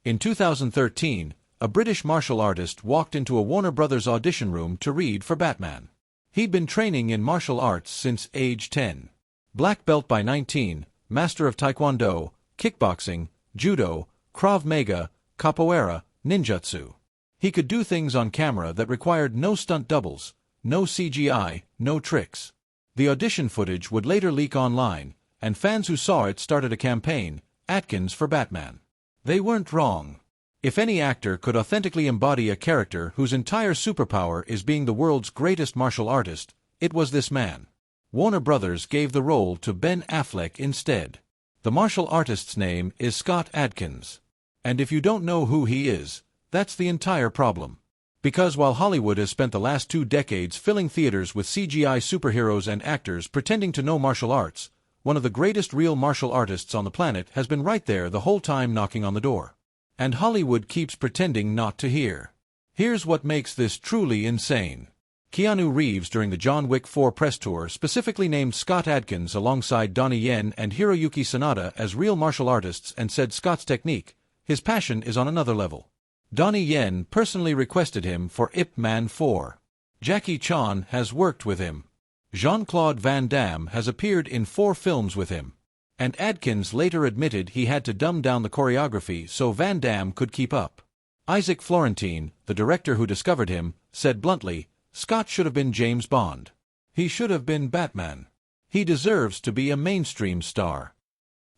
In 2013, a British martial artist walked into a Warner Brothers audition room to read for Batman. He'd been training in martial arts since age 10. Black belt by 19, master of Taekwondo, Kickboxing, Judo, Krav Maga, Capoeira, Ninjutsu. He could do things on camera that required no stunt doubles, no CGI, no tricks. The audition footage would later leak online, and fans who saw it started a campaign, Atkins for Batman. They weren't wrong. If any actor could authentically embody a character whose entire superpower is being the world's greatest martial artist, it was this man. Warner Brothers gave the role to Ben Affleck instead. The martial artist's name is Scott Adkins. And if you don't know who he is, that's the entire problem. Because while Hollywood has spent the last 2 decades filling theaters with CGI superheroes and actors pretending to know martial arts, one of the greatest real martial artists on the planet has been right there the whole time knocking on the door. And Hollywood keeps pretending not to hear. Here's what makes this truly insane. Keanu Reeves during the John Wick 4 press tour specifically named Scott Adkins alongside Donnie Yen and Hiroyuki Sanada as real martial artists and said Scott's technique, his passion, is on another level. Donnie Yen personally requested him for Ip Man 4. Jackie Chan has worked with him. Jean-Claude Van Damme has appeared in 4 films with him. And Adkins later admitted he had to dumb down the choreography so Van Damme could keep up. Isaac Florentine, the director who discovered him, said bluntly, "Scott should have been James Bond. He should have been Batman. He deserves to be a mainstream star."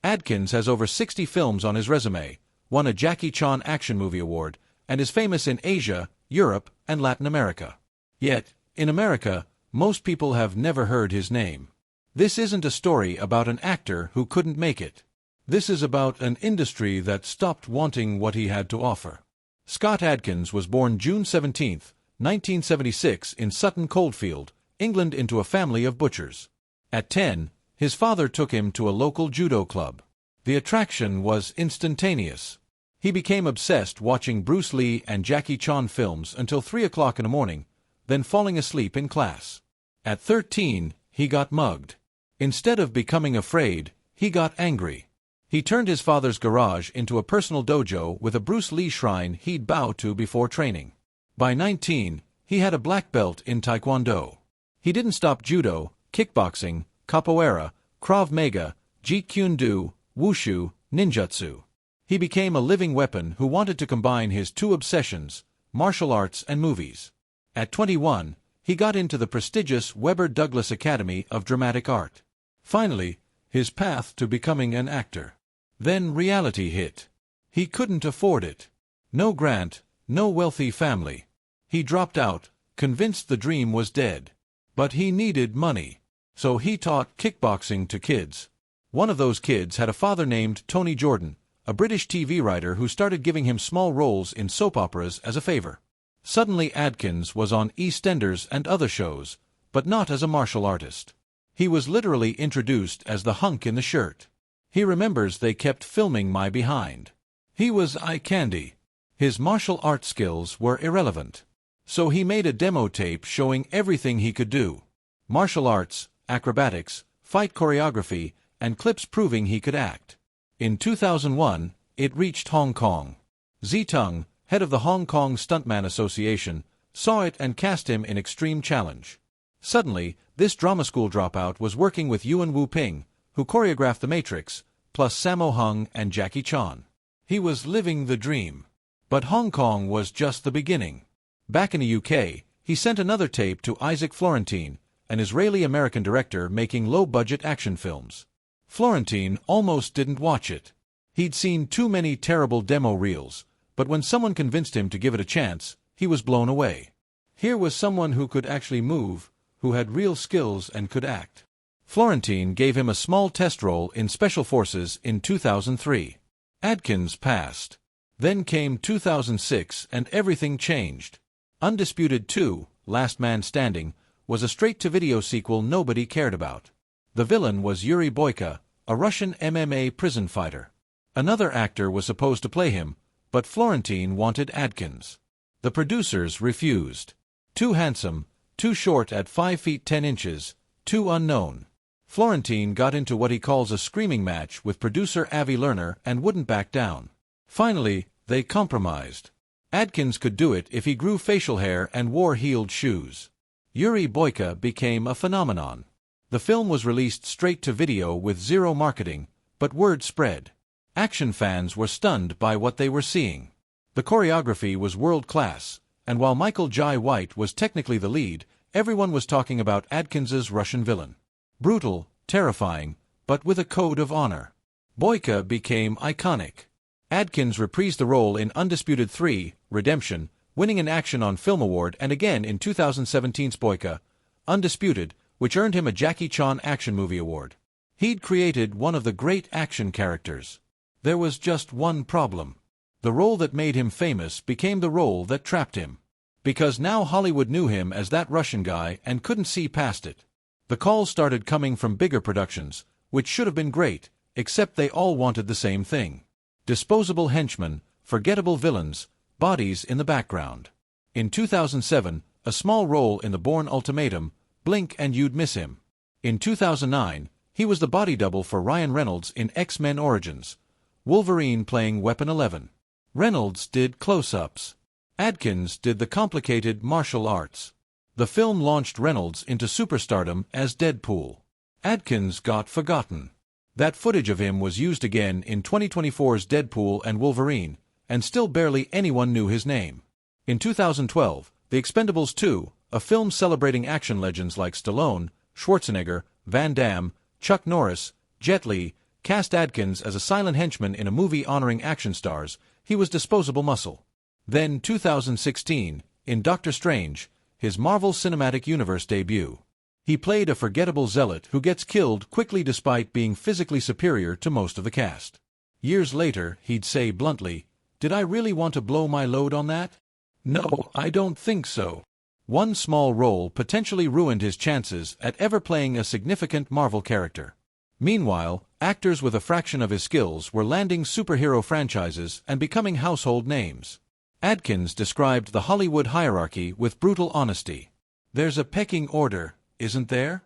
Adkins has over 60 films on his resume, won a Jackie Chan Action Movie Award, and is famous in Asia, Europe, and Latin America. Yet, in America, most people have never heard his name. This isn't a story about an actor who couldn't make it. This is about an industry that stopped wanting what he had to offer. Scott Adkins was born June 17, 1976 in Sutton Coldfield, England, into a family of butchers. At 10, his father took him to a local judo club. The attraction was instantaneous. He became obsessed watching Bruce Lee and Jackie Chan films until 3 o'clock in the morning, then falling asleep in class. At 13, he got mugged. Instead of becoming afraid, he got angry. He turned his father's garage into a personal dojo with a Bruce Lee shrine he'd bow to before training. By 19, he had a black belt in Taekwondo. He didn't stop judo, kickboxing, capoeira, Krav Maga, Jeet Kune Do, wushu, ninjutsu. He became a living weapon who wanted to combine his 2 obsessions, martial arts and movies. At 21, he got into the prestigious Webber Douglas Academy of Dramatic Art. Finally, his path to becoming an actor. Then reality hit. He couldn't afford it. No grant, no wealthy family. He dropped out, convinced the dream was dead. But he needed money. So he taught kickboxing to kids. One of those kids had a father named Tony Jordan, a British TV writer who started giving him small roles in soap operas as a favor. Suddenly Adkins was on EastEnders and other shows, but not as a martial artist. He was literally introduced as the hunk in the shirt. He remembers they kept filming my behind. He was eye candy. His martial arts skills were irrelevant. So he made a demo tape showing everything he could do. Martial arts, acrobatics, fight choreography, and clips proving he could act. In 2001, it reached Hong Kong. Zitung, head of the Hong Kong Stuntman Association, saw it and cast him in Extreme Challenge. Suddenly, this drama school dropout was working with Yuan Wu Ping, who choreographed The Matrix, plus Sammo Hung and Jackie Chan. He was living the dream. But Hong Kong was just the beginning. Back in the UK, he sent another tape to Isaac Florentine, an Israeli-American director making low-budget action films. Florentine almost didn't watch it. He'd seen too many terrible demo reels, but when someone convinced him to give it a chance, he was blown away. Here was someone who could actually move, who had real skills and could act. Florentine gave him a small test role in Special Forces in 2003. Adkins passed. Then came 2006 and everything changed. Undisputed 2, Last Man Standing, was a straight-to-video sequel nobody cared about. The villain was Yuri Boyka, a Russian MMA prison fighter. Another actor was supposed to play him, but Florentine wanted Adkins. The producers refused. Too handsome, too short at 5 feet 10 inches, too unknown. Florentine got into what he calls a screaming match with producer Avi Lerner and wouldn't back down. Finally, They compromised. Adkins could do it if he grew facial hair and wore heeled shoes. Yuri Boyka became a phenomenon. The film was released straight to video with zero marketing, but word spread. Action fans were stunned by what they were seeing. The choreography was world-class, and while Michael Jai White was technically the lead, everyone was talking about Adkins's Russian villain. Brutal, terrifying, but with a code of honor. Boyka became iconic. Adkins reprised the role in Undisputed 3, Redemption, winning an Action on Film Award and again in 2017's Boyka, Undisputed, which earned him a Jackie Chan Action Movie Award. He'd created one of the great action characters. There was just one problem. The role that made him famous became the role that trapped him. Because now Hollywood knew him as that Russian guy and couldn't see past it. The calls started coming from bigger productions, which should have been great, except they all wanted the same thing. Disposable henchmen, forgettable villains, bodies in the background. In 2007, a small role in The Bourne Ultimatum, blink and you'd miss him. In 2009, he was the body double for Ryan Reynolds in X-Men Origins, Wolverine playing Weapon 11. Reynolds did close-ups. Adkins did the complicated martial arts. The film launched Reynolds into superstardom as Deadpool. Adkins got forgotten. That footage of him was used again in 2024's Deadpool and Wolverine, and still barely anyone knew his name. In 2012, The Expendables 2, a film celebrating action legends like Stallone, Schwarzenegger, Van Damme, Chuck Norris, Jet Li, cast Adkins as a silent henchman in a movie honoring action stars. He was disposable muscle. Then 2016, in Doctor Strange, his Marvel Cinematic Universe debut. He played a forgettable zealot who gets killed quickly despite being physically superior to most of the cast. Years later, he'd say bluntly, "Did I really want to blow my load on that? No, I don't think so." One small role potentially ruined his chances at ever playing a significant Marvel character. Meanwhile, actors with a fraction of his skills were landing superhero franchises and becoming household names. Adkins described the Hollywood hierarchy with brutal honesty. "There's a pecking order, isn't there?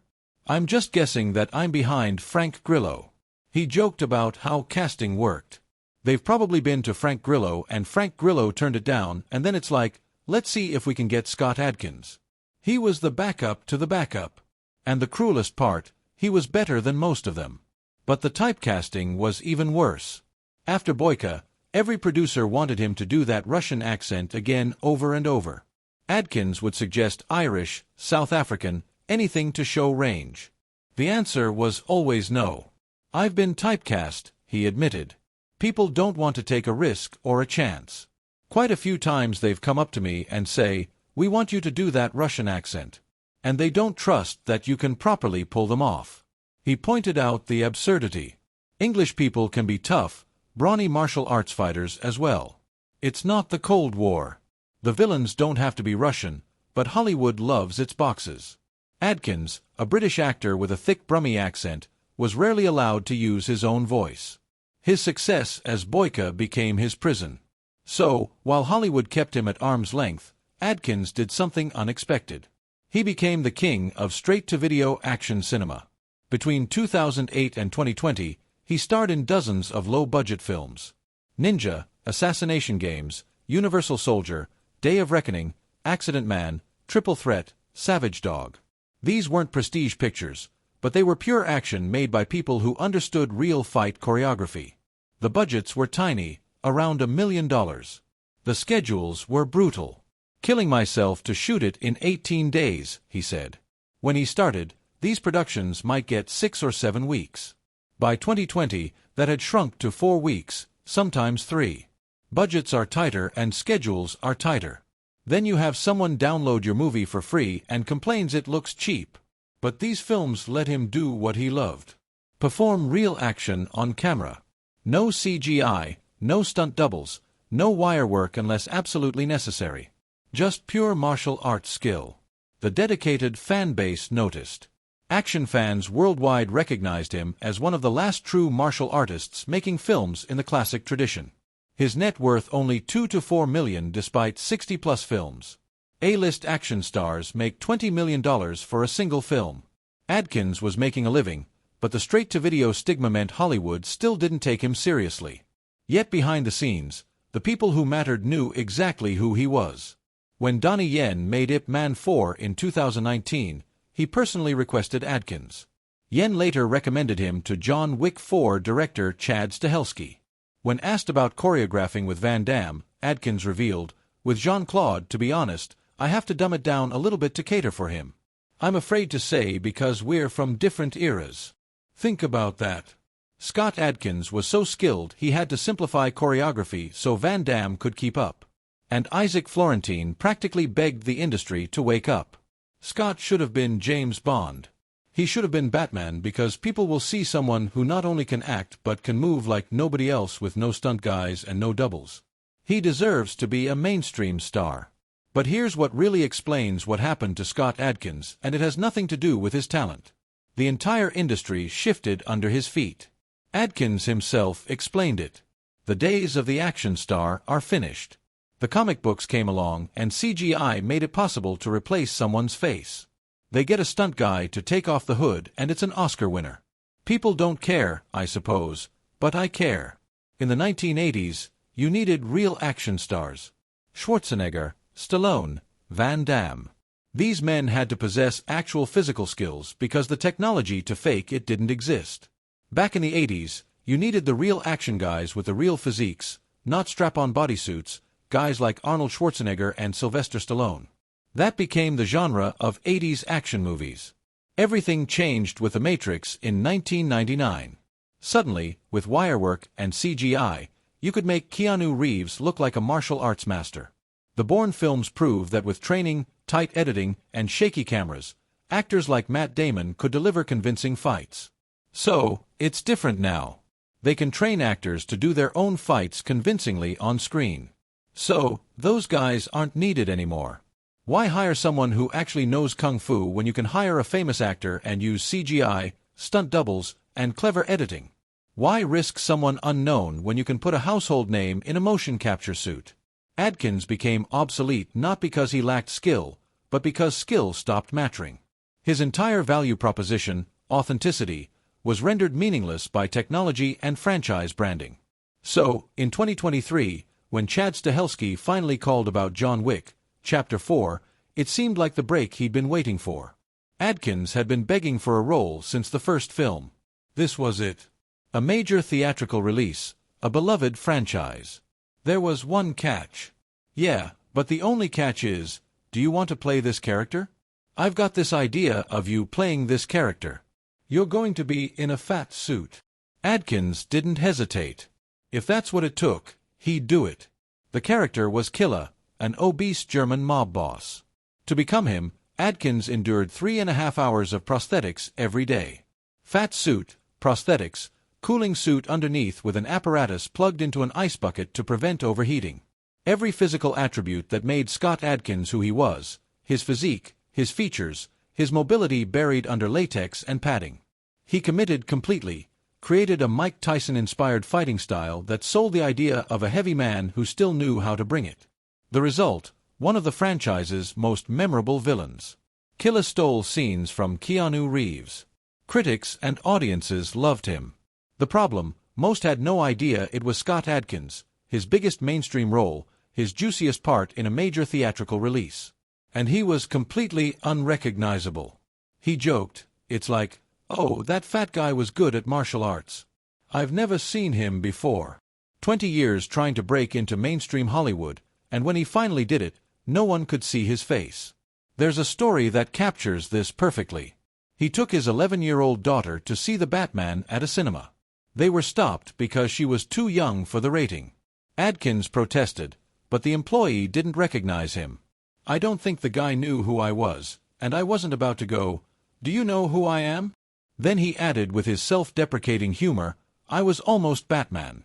I'm just guessing that I'm behind Frank Grillo." He joked about how casting worked. They've probably been to Frank Grillo and Frank Grillo turned it down, and then it's like, let's see if we can get Scott Adkins. He was the backup to the backup. And the cruelest part, he was better than most of them. But the typecasting was even worse. After Boyka, every producer wanted him to do that Russian accent again over and over. Adkins would suggest Irish, South African, anything to show range. The answer was always no. "I've been typecast," he admitted. "People don't want to take a risk or a chance. Quite a few times they've come up to me and say, 'We want you to do that Russian accent.' And they don't trust that you can properly pull them off." He pointed out the absurdity. English people can be tough, brawny martial arts fighters as well. It's not the Cold War. The villains don't have to be Russian, but Hollywood loves its boxes. Adkins, a British actor with a thick Brummie accent, was rarely allowed to use his own voice. His success as Boyka became his prison. So, while Hollywood kept him at arm's length, Adkins did something unexpected. He became the king of straight-to-video action cinema. Between 2008 and 2020, he starred in dozens of low-budget films. Ninja, Assassination Games, Universal Soldier, Day of Reckoning, Accident Man, Triple Threat, Savage Dog. These weren't prestige pictures, but they were pure action made by people who understood real fight choreography. The budgets were tiny, around $1 million. The schedules were brutal. "Killing myself to shoot it in 18 days, he said. When he started, these productions might get 6 or 7 weeks. By 2020, that had shrunk to 4 weeks, sometimes 3. Budgets are tighter and schedules are tighter. Then you have someone download your movie for free and complains it looks cheap. But these films let him do what he loved. Perform real action on camera. No CGI, no stunt doubles, no wire work unless absolutely necessary. Just pure martial arts skill." The dedicated fan base noticed. Action fans worldwide recognized him as one of the last true martial artists making films in the classic tradition. His net worth only $2 to $4 million despite 60-plus films. A-list action stars make $20 million for a single film. Adkins was making a living, but the straight-to-video stigma meant Hollywood still didn't take him seriously. Yet behind the scenes, The people who mattered knew exactly who he was. When Donnie Yen made Ip Man 4 in 2019, he personally requested Adkins. Yen later recommended him to John Wick 4 director Chad Stahelski. When asked about choreographing with Van Damme, Adkins revealed, "With Jean-Claude, to be honest, I have to dumb it down a little bit to cater for him. I'm afraid to say because we're from different eras." Think about that. Scott Adkins was so skilled he had to simplify choreography so Van Damme could keep up. And Isaac Florentine practically begged the industry to wake up. Scott should have been James Bond. He should have been Batman because people will see someone who not only can act but can move like nobody else with no stunt guys and no doubles. He deserves to be a mainstream star. But here's what really explains what happened to Scott Adkins, and it has nothing to do with his talent. The entire industry shifted under his feet. Adkins himself explained it. The days of the action star are finished. The comic books came along and CGI made it possible to replace someone's face. They get a stunt guy to take off the hood and it's an Oscar winner. People don't care, I suppose, but I care. In the 1980s, you needed real action stars. Schwarzenegger, Stallone, Van Damme. These men had to possess actual physical skills because the technology to fake it didn't exist. Back in the 80s, you needed the real action guys with the real physiques, not strap-on bodysuits, guys like Arnold Schwarzenegger and Sylvester Stallone. That became the genre of 80s action movies. Everything changed with The Matrix in 1999. Suddenly, with wirework and CGI, you could make Keanu Reeves look like a martial arts master. The Bourne films prove that with training, tight editing, and shaky cameras, actors like Matt Damon could deliver convincing fights. So, it's different now. They can train actors to do their own fights convincingly on screen. So, those guys aren't needed anymore. Why hire someone who actually knows Kung Fu when you can hire a famous actor and use CGI, stunt doubles, and clever editing? Why risk someone unknown when you can put a household name in a motion capture suit? Adkins became obsolete not because he lacked skill, but because skill stopped mattering. His entire value proposition, authenticity, was rendered meaningless by technology and franchise branding. So, in 2023, when Chad Stahelski finally called about John Wick, Chapter 4, it seemed like the break he'd been waiting for. Adkins had been begging for a role since the first film. This was it. A major theatrical release, a beloved franchise. There was one catch. Yeah, but the only catch is, do you want to play this character? I've got this idea of you playing this character. You're going to be in a fat suit. Adkins didn't hesitate. If that's what it took, he'd do it. The character was Killa, an obese German mob boss. To become him, Adkins endured 3.5 hours of prosthetics every day. Fat suit, prosthetics, cooling suit underneath with an apparatus plugged into an ice bucket to prevent overheating. Every physical attribute that made Scott Adkins who he was, his physique, his features, his mobility buried under latex and padding. He committed completely, created a Mike Tyson-inspired fighting style that sold the idea of a heavy man who still knew how to bring it. The result, one of the franchise's most memorable villains. Killa stole scenes from Keanu Reeves. Critics and audiences loved him. The problem, most had no idea it was Scott Adkins, his biggest mainstream role, his juiciest part in a major theatrical release. And he was completely unrecognizable. He joked, "It's like, oh, that fat guy was good at martial arts. I've never seen him before." 20 years trying to break into mainstream Hollywood, and when he finally did it, no one could see his face. There's a story that captures this perfectly. He took his 11-year-old daughter to see the Batman at a cinema. They were stopped because she was too young for the rating. Adkins protested, but the employee didn't recognize him. "I don't think the guy knew who I was, and I wasn't about to go, 'Do you know who I am?'" Then he added with his self-deprecating humor, "I was almost Batman."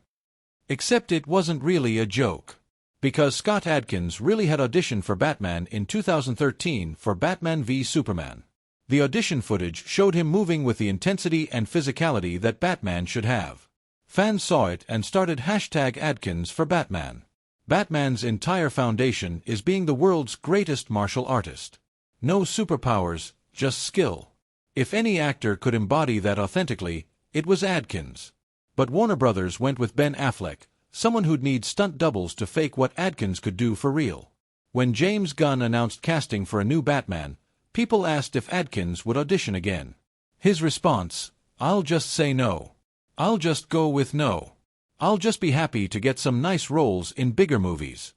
Except it wasn't really a joke. Because Scott Adkins really had auditioned for Batman in 2013 for Batman v Superman. The audition footage showed him moving with the intensity and physicality that Batman should have. Fans saw it and started #Adkins for Batman. Batman's entire foundation is being the world's greatest martial artist. No superpowers, just skill. If any actor could embody that authentically, it was Adkins. But Warner Brothers went with Ben Affleck, Someone who'd need stunt doubles to fake what Adkins could do for real. When James Gunn announced casting for a new Batman, people asked if Adkins would audition again. His response, "I'll just say no. I'll just go with no. I'll just be happy to get some nice roles in bigger movies."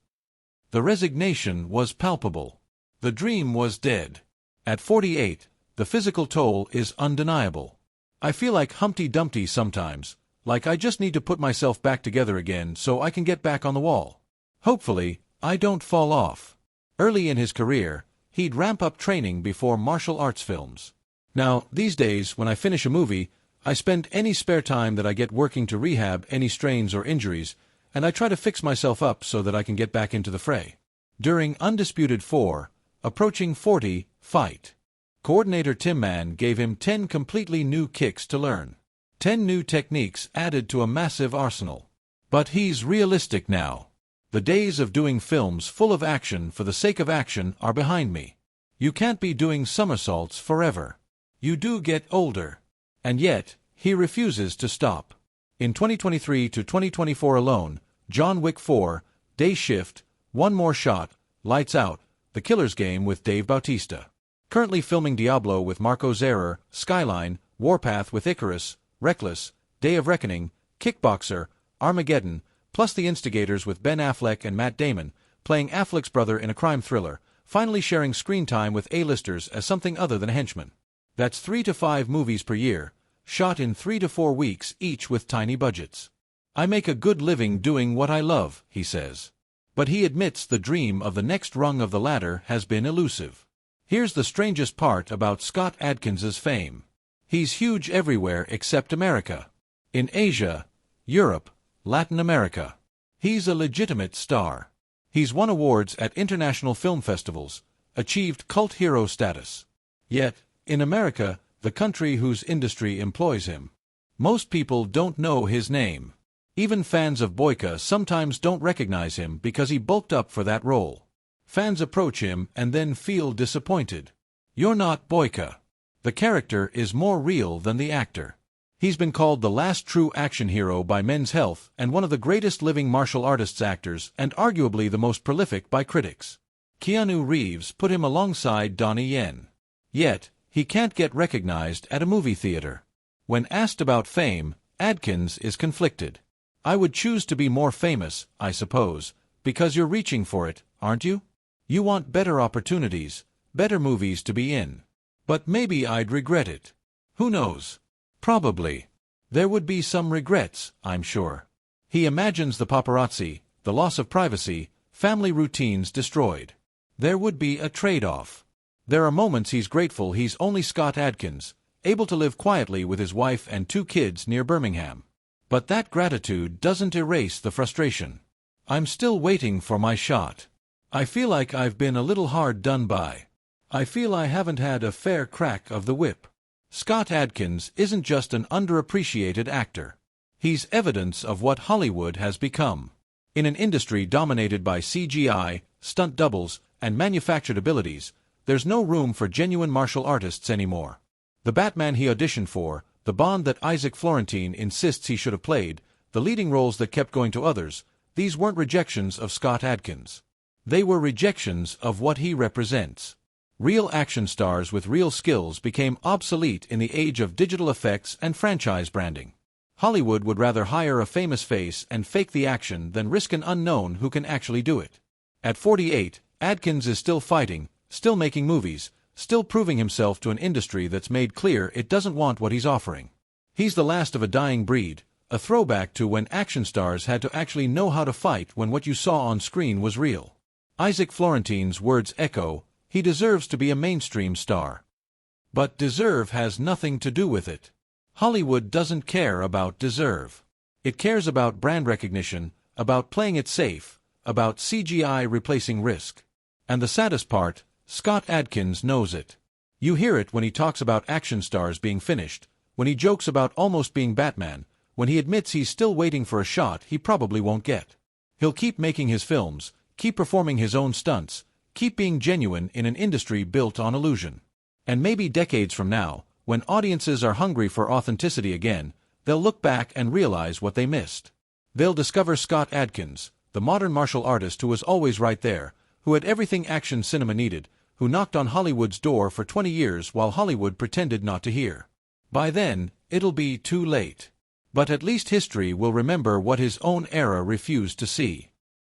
The resignation was palpable. The dream was dead. At 48, the physical toll is undeniable. I feel like Humpty Dumpty sometimes, like I just need to put myself back together again so I can get back on the wall. Hopefully, I don't fall off. Early in his career, he'd ramp up training before martial arts films. Now, these days, when I finish a movie, I spend any spare time that I get working to rehab any strains or injuries, and I try to fix myself up so that I can get back into the fray. During Undisputed 4, approaching 40, fight, coordinator Tim Mann gave him 10 completely new kicks to learn. 10 new techniques added to a massive arsenal. But he's realistic now. The days of doing films full of action for the sake of action are behind me. You can't be doing somersaults forever. You do get older. And yet, he refuses to stop. In 2023 to 2024 alone, John Wick 4, Day Shift, One More Shot, Lights Out, The Killer's Game with Dave Bautista. Currently filming Diablo with Marco Zehrer, Skyline, Warpath with Icarus, Reckless, Day of Reckoning, Kickboxer, Armageddon, plus The Instigators with Ben Affleck and Matt Damon, playing Affleck's brother in a crime thriller, finally sharing screen time with A-listers as something other than a henchman. That's 3 to 5 movies per year, shot in 3 to 4 weeks each with tiny budgets. "I make a good living doing what I love," he says. But he admits the dream of the next rung of the ladder has been elusive. Here's the strangest part about Scott Adkins's fame. He's huge everywhere except America. In Asia, Europe, Latin America. He's a legitimate star. He's won awards at international film festivals, achieved cult hero status. Yet, in America, the country whose industry employs him, most people don't know his name. Even fans of Boyka sometimes don't recognize him because he bulked up for that role. Fans approach him and then feel disappointed. You're not Boyka. The character is more real than the actor. He's been called the last true action hero by Men's Health and one of the greatest living martial artists actors and arguably the most prolific by critics. Keanu Reeves put him alongside Donnie Yen. Yet, he can't get recognized at a movie theater. When asked about fame, Adkins is conflicted. "I would choose to be more famous, I suppose, because you're reaching for it, aren't you? You want better opportunities, better movies to be in. But maybe I'd regret it. Who knows? Probably. There would be some regrets, I'm sure." He imagines the paparazzi, the loss of privacy, family routines destroyed. There would be a trade-off. There are moments he's grateful he's only Scott Adkins, able to live quietly with his wife and 2 kids near Birmingham. But that gratitude doesn't erase the frustration. "I'm still waiting for my shot. I feel like I've been a little hard done by. I feel I haven't had a fair crack of the whip." Scott Adkins isn't just an underappreciated actor. He's evidence of what Hollywood has become. In an industry dominated by CGI, stunt doubles, and manufactured abilities, there's no room for genuine martial artists anymore. The Batman he auditioned for, the Bond that Isaac Florentine insists he should have played, the leading roles that kept going to others, these weren't rejections of Scott Adkins. They were rejections of what he represents. Real action stars with real skills became obsolete in the age of digital effects and franchise branding. Hollywood would rather hire a famous face and fake the action than risk an unknown who can actually do it. At 48, Adkins is still fighting, still making movies, still proving himself to an industry that's made clear it doesn't want what he's offering. He's the last of a dying breed, a throwback to when action stars had to actually know how to fight when what you saw on screen was real. Isaac Florentine's words echo, "He deserves to be a mainstream star." But deserve has nothing to do with it. Hollywood doesn't care about deserve. It cares about brand recognition, about playing it safe, about CGI replacing risk. And the saddest part, Scott Adkins knows it. You hear it when he talks about action stars being finished, when he jokes about almost being Batman, when he admits he's still waiting for a shot he probably won't get. He'll keep making his films, keep performing his own stunts, keep being genuine in an industry built on illusion. And maybe decades from now, when audiences are hungry for authenticity again, they'll look back and realize what they missed. They'll discover Scott Adkins, the modern martial artist who was always right there, who had everything action cinema needed, who knocked on Hollywood's door for 20 years while Hollywood pretended not to hear. By then, it'll be too late. But at least history will remember what his own era refused to see.